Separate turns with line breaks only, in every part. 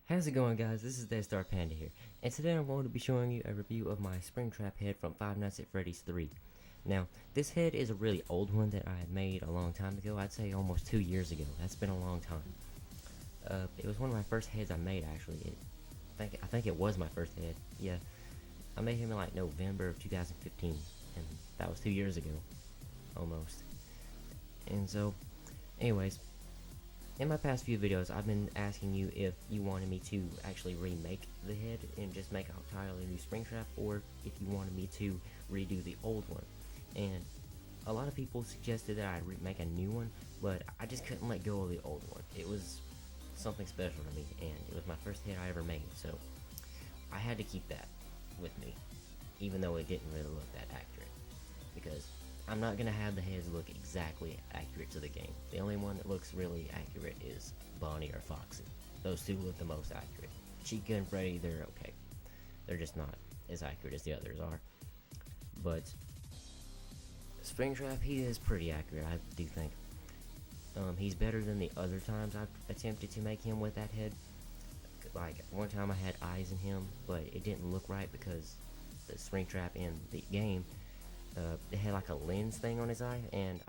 How's it going, guys? This is DAYSTAR PANDA here, and today I'm going to be showing you a review of my Springtrap head from Five Nights at Freddy's 3. Now, this head is a really old one that I had made a long time ago. I'd say almost 2 years ago. That's been a long time. It was one of my first heads I made, actually. I think it was my first head. Yeah, I made him in like November of 2015, and that was 2 years ago, almost. And so, anyways, in my past few videos, I've been asking you if you wanted me to actually remake the head and just make an entirely new Springtrap, or if you wanted me to redo the old one. And a lot of people suggested that I make a new one, but I just couldn't let go of the old one. It was something special to me, and it was my first head I ever made, so I had to keep that with me, even though it didn't really look that accurate, because I'm not gonna have the heads look exactly accurate to the game. The only one that looks really accurate is Bonnie or Foxy. Those two look the most accurate. Chica and Freddy, they're okay. They're just not as accurate as the others are. But Springtrap, he is pretty accurate, I do think. He's better than the other times I've attempted to make him with that head. Like, one time I had eyes in him, but it didn't look right because the Springtrap in the game, it had like a lens thing on his eye, and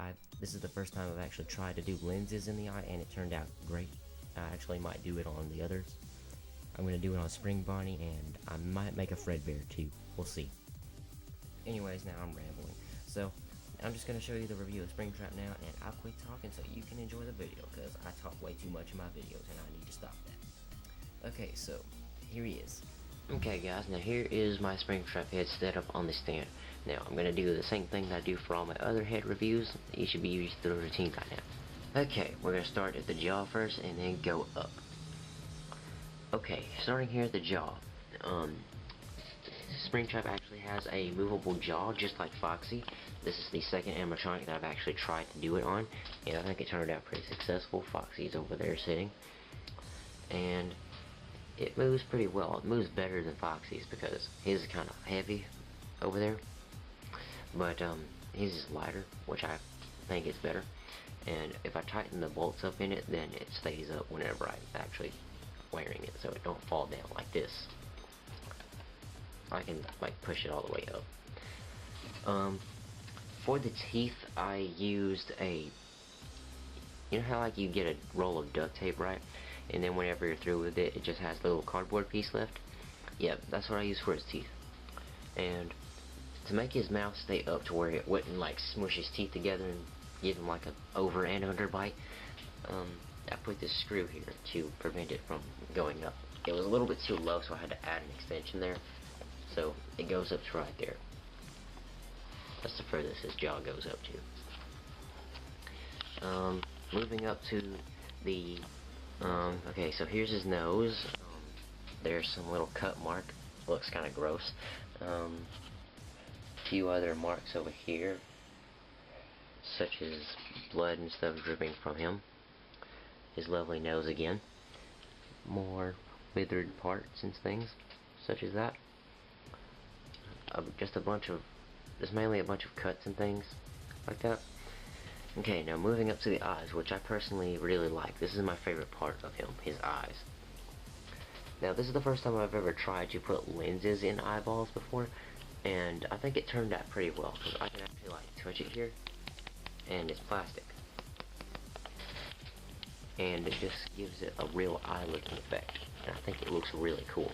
this is the first time I've actually tried to do lenses in the eye, and it turned out great. I actually might do it on the others. I'm going to do it on Spring Bonnie, and I might make a Fredbear too. We'll see. Anyways, now I'm rambling. So, I'm just going to show you the review of Springtrap now, and I'll quit talking so you can enjoy the video, because I talk way too much in my videos, and I need to stop that. Okay, so, here he is. Okay guys, now here is my Springtrap head set up on the stand. Now, I'm going to do the same thing that I do for all my other head reviews. You should be used to the routine by now. Okay, we're going to start at the jaw first and then go up. Okay, starting here at the jaw. Springtrap actually has a movable jaw just like Foxy. This is the second animatronic that I've actually tried to do it on, and I think it turned out pretty successful. Foxy's over there sitting. And it moves pretty well. It moves better than Foxy's because his is kind of heavy over there. But his is lighter, which I think is better. And if I tighten the bolts up in it, then it stays up whenever I'm actually wearing it, so it don't fall down like this. I can like push it all the way up. For the teeth, I used you know how like you get a roll of duct tape, right? And then whenever you're through with it, it just has the little cardboard piece left. Yeah, that's what I use for his teeth. And to make his mouth stay up to where it wouldn't like smush his teeth together and give him like an over and under bite, I put this screw here to prevent it from going up. It was a little bit too low, so I had to add an extension there. So it goes up to right there. That's the furthest his jaw goes up to. Moving up to the okay, so here's his nose. There's some little cut mark. Looks kind of gross. Few other marks over here, such as blood and stuff dripping from him. His lovely nose again. More withered parts and things, such as that. There's mainly a bunch of cuts and things like that. Okay, now moving up to the eyes, which I personally really like. This is my favorite part of him, his eyes. Now, this is the first time I've ever tried to put lenses in eyeballs before, and I think it turned out pretty well, because I can actually like touch it here, and it's plastic. And it just gives it a real eye-looking effect, and I think it looks really cool.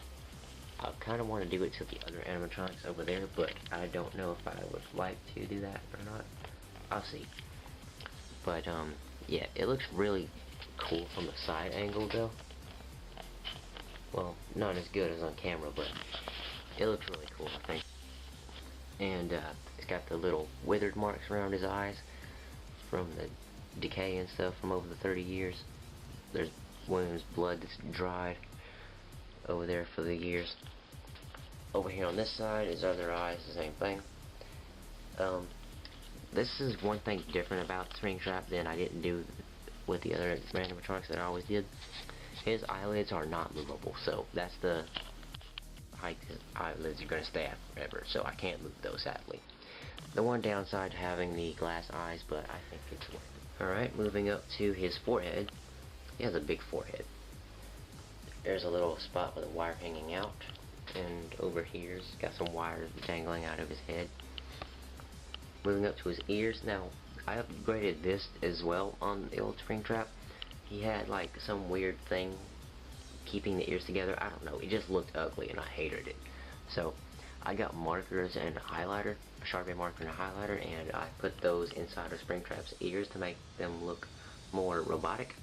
I kind of want to do it to the other animatronics over there, but I don't know if I would like to do that or not. I'll see. But, yeah, it looks really cool from a side angle, though. Well, not as good as on camera, but it looks really cool, I think. And, it's got the little withered marks around his eyes from the decay and stuff from over the 30 years. There's wounds, blood that's dried over there for the years. Over here on this side, his other eye is the same thing. This is one thing different about Springtrap than I didn't do with the other animatronics that I always did. His eyelids are not movable, so that's the height his eyelids are going to stay at forever, so I can't move those, sadly. The one downside to having the glass eyes, but I think it's worth it. Alright, moving up to his forehead. He has a big forehead. there's a little spot with a wire hanging out, and over here's got some wires dangling out of his head. Moving up to his ears, now I upgraded this as well on the old Springtrap. He had like some weird thing keeping the ears together. I don't know, it just looked ugly and I hated it. So I got markers and a highlighter, a Sharpie marker and a highlighter, and I put those inside of Springtrap's ears to make them look more robotic,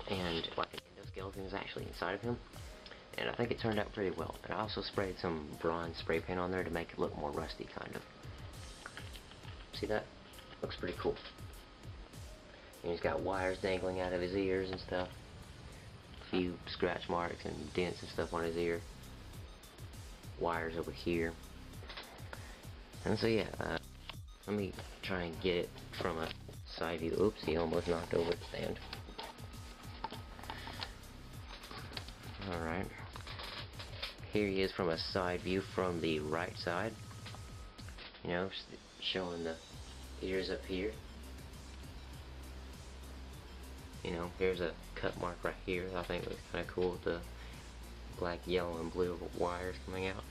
and like an endoskeleton is actually inside of him. And I think it turned out pretty well. And I also sprayed some bronze spray paint on there to make it look more rusty, kind of. See that? Looks pretty cool. And he's got wires dangling out of his ears and stuff. A few scratch marks and dents and stuff on his ear. Wires over here. And so yeah, let me try and get it from a side view. Oops, he almost knocked over the stand. Alright. Here he is from a side view from the right side. You know, showing the ears up here. You know, here's a cut mark right here. I think it looks kind of cool with the black, yellow, and blue wires coming out.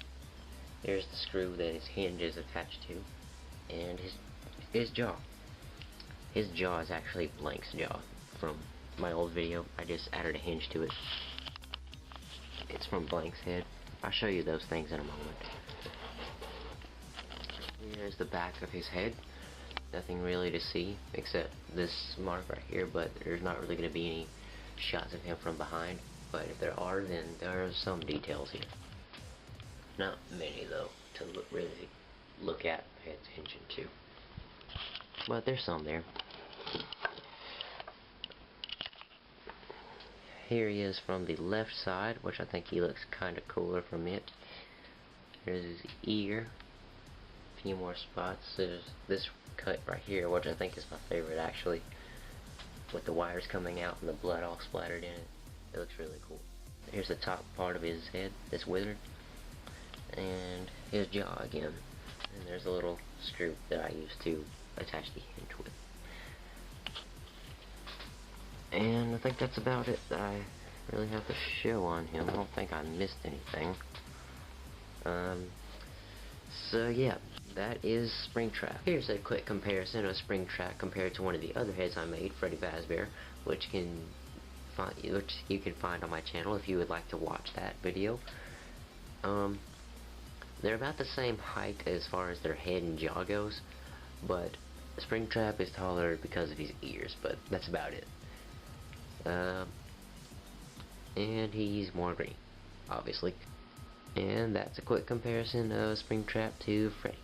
There's the screw that his hinge is attached to. And his jaw. His jaw is actually Blank's jaw from my old video. I just added a hinge to it. It's from Blank's head. I'll show you those things in a moment. Here's the back of his head. Nothing really to see except this mark right here, but there's not really going to be any shots of him from behind. But if there are, then there are some details here. Not many though to really look at, pay attention to. But there's some there. Here he is from the left side, which I think he looks kind of cooler from it. Here's his ear. A few more spots. There's this cut right here, which I think is my favorite actually, with the wires coming out and the blood all splattered in it. It looks really cool. Here's the top part of his head that's withered, and his jaw again. And there's a little screw that I used to attach the hinge with. And I think that's about it that I really have to show on him. I don't think I missed anything. So yeah, that is Springtrap. Here's a quick comparison of Springtrap compared to one of the other heads I made, Freddy Fazbear, which you can find on my channel if you would like to watch that video. They're about the same height as far as their head and jaw goes, but Springtrap is taller because of his ears, but that's about it. And he's more green, obviously. And that's a quick comparison of Springtrap to Freddy.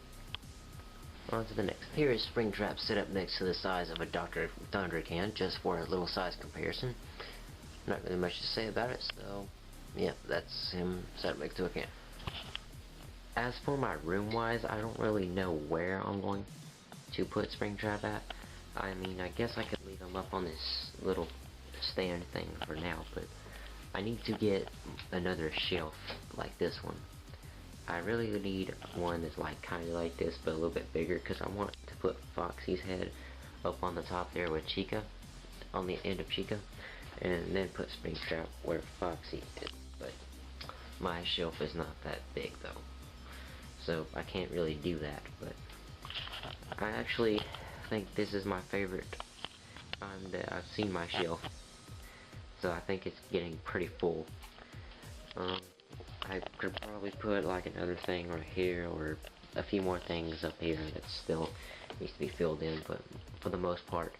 On to the next. Here is Springtrap set up next to the size of a Dr. Thunder can, just for a little size comparison. Not really much to say about it, so yeah, that's him set up next to a can. As for my room wise, I don't really know where I'm going to put Springtrap at. I mean, I guess I could leave him up on this little stand thing for now, but I need to get another shelf like this one. I really need one that's like kind of like this, but a little bit bigger, because I want to put Foxy's head up on the top there with Chica, on the end of Chica, and then put Springtrap where Foxy is. But my shelf is not that big though, so I can't really do that. But I actually think this is my favorite time that I've seen my shelf, so I think it's getting pretty full. I could probably put like another thing right here, or a few more things up here that still needs to be filled in, but for the most part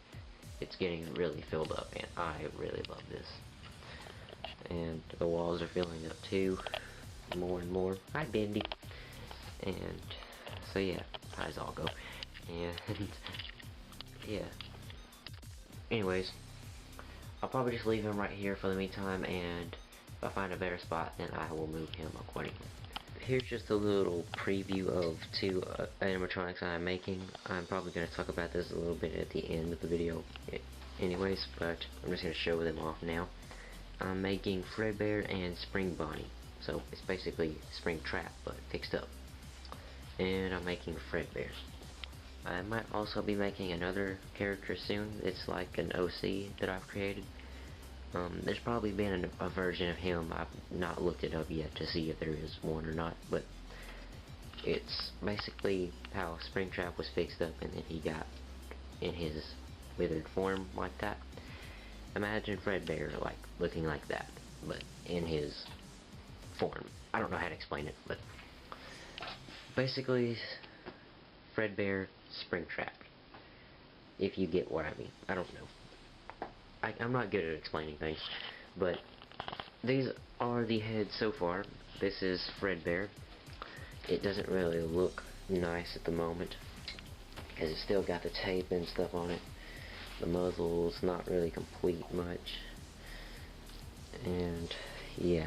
it's getting really filled up, and I really love this. And the walls are filling up too, more and more. Hi Bendy. And so yeah, hi Zalgo. And yeah, anyways, I'll probably just leave him right here for the meantime, and if I find a better spot, then I will move him accordingly. Here's just a little preview of two animatronics I'm making. I'm probably going to talk about this a little bit at the end of the video anyways, but I'm just going to show them off now. I'm making Fredbear and Spring Bonnie. So it's basically Springtrap, but fixed up. And I'm making Fredbear. I might also be making another character soon. It's like an OC that I've created. There's probably been a version of him. I've not looked it up yet to see if there is one or not, but it's basically how Springtrap was fixed up and then he got in his withered form like that. Imagine Fredbear like looking like that, but in his form. I don't know how to explain it, but basically Fredbear Springtrap. If you get what I mean. I don't know. I'm not good at explaining things, but these are the heads so far. This is Fredbear. It doesn't really look nice at the moment because it's still got the tape and stuff on it. The muzzle's not really complete much, and yeah,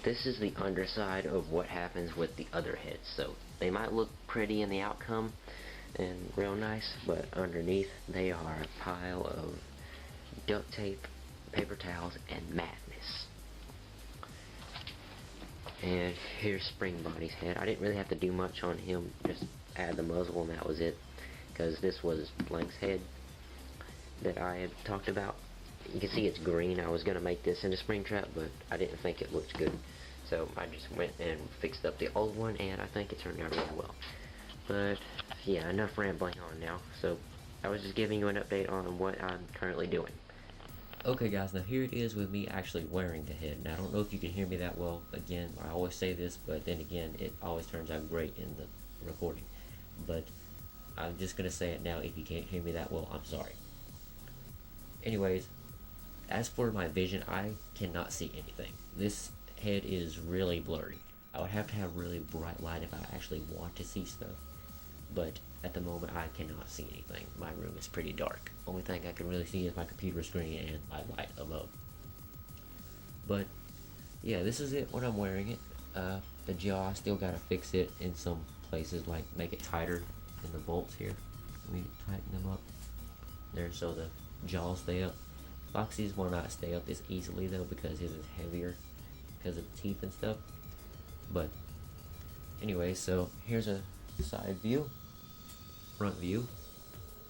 this is the underside of what happens with the other heads. So they might look pretty in the outcome and real nice, but underneath they are a pile of duct tape, paper towels, and madness. And here's Spring Bonnie's head. I didn't really have to do much on him, just add the muzzle and that was it, because this was Blank's head that I had talked about. You can see it's green. I was going to make this into Springtrap, but I didn't think it looked good, so I just went and fixed up the old one, and I think it turned out really well. But yeah, enough rambling on now. So I was just giving you an update on what I'm currently doing. Okay guys, now here it is with me actually wearing the head. Now I don't know if you can hear me that well. Again, I always say this, but then again, it always turns out great in the recording. But I'm just going to say it now. If you can't hear me that well, I'm sorry. Anyways, as for my vision, I cannot see anything. This head is really blurry. I would have to have really bright light if I actually want to see stuff, but at the moment I cannot see anything. My room is pretty dark. Only thing I can really see is my computer screen and my light above. But yeah, this is it when I'm wearing it. The jaw, I still gotta fix it in some places, like make it tighter in the bolts here. Let me tighten them up there so the jaws stay up. Foxy's will not stay up this easily though, because his is heavier because of the teeth and stuff. But anyway, so here's a side view, front view.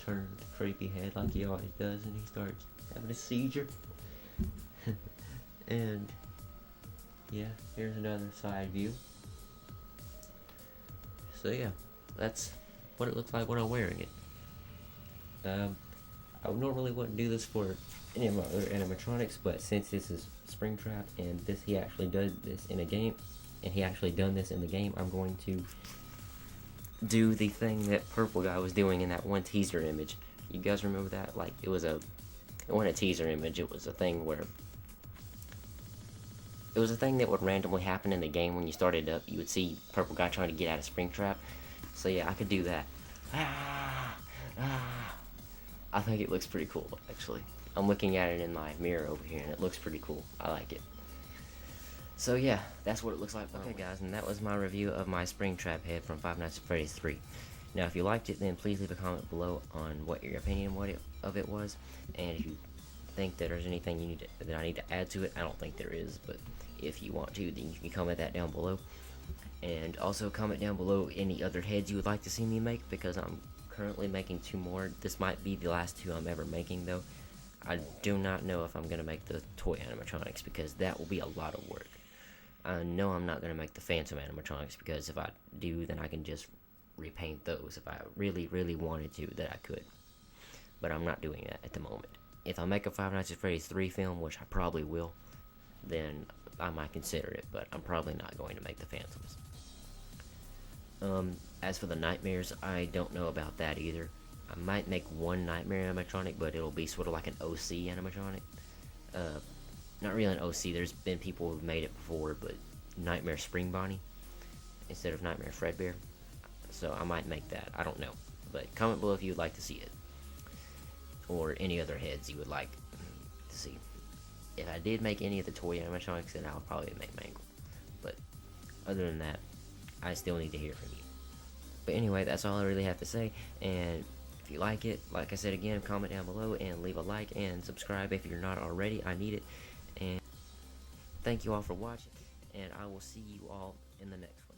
Turn the creepy head like he always does, and he starts having a seizure. And yeah, here's another side view. So yeah, that's what it looks like when I'm wearing it. I normally wouldn't do this for any of my other animatronics, but since this is Springtrap and he actually does this in a game, and he actually done this in the game, I'm going to do the thing that Purple Guy was doing in that one teaser image. You guys remember that? Like, it wasn't a teaser image, it was a thing where it was a thing that would randomly happen in the game when you started up. You would see Purple Guy trying to get out of Springtrap. So yeah, I could do that. I think it looks pretty cool, actually. I'm looking at it in my mirror over here, and it looks pretty cool. I like it. So yeah, that's what it looks like. Okay guys, and that was my review of my Springtrap head from Five Nights at Freddy's 3. Now if you liked it, then please leave a comment below on what your opinion of it was, and if you think that there's anything that I need to add to it. I don't think there is, but if you want to, then you can comment that down below. And also comment down below any other heads you would like to see me make, because I'm currently making 2 more. This might be the last 2 I'm ever making though. I do not know if I'm going to make the toy animatronics, because that will be a lot of work. I know I'm not going to make the Phantom animatronics, because if I do, then I can just repaint those. If I really, really wanted to, that I could. But I'm not doing that at the moment. If I make a Five Nights at Freddy's 3 film, which I probably will, then I might consider it, but I'm probably not going to make the Phantoms. As for the Nightmares, I don't know about that either. I might make one Nightmare animatronic, but it'll be sort of like an OC animatronic. Not really an OC, there's been people who've made it before, but Nightmare Spring Bonnie instead of Nightmare Fredbear. So I might make that, I don't know. But comment below if you would like to see it, or any other heads you would like to see. If I did make any of the toy animatronics, then I'll probably make Mangle. But other than that, I still need to hear from you. But anyway, that's all I really have to say, and if you like it, like I said again, comment down below and leave a like and subscribe if you're not already. I need it. And thank you all for watching, and I will see you all in the next one.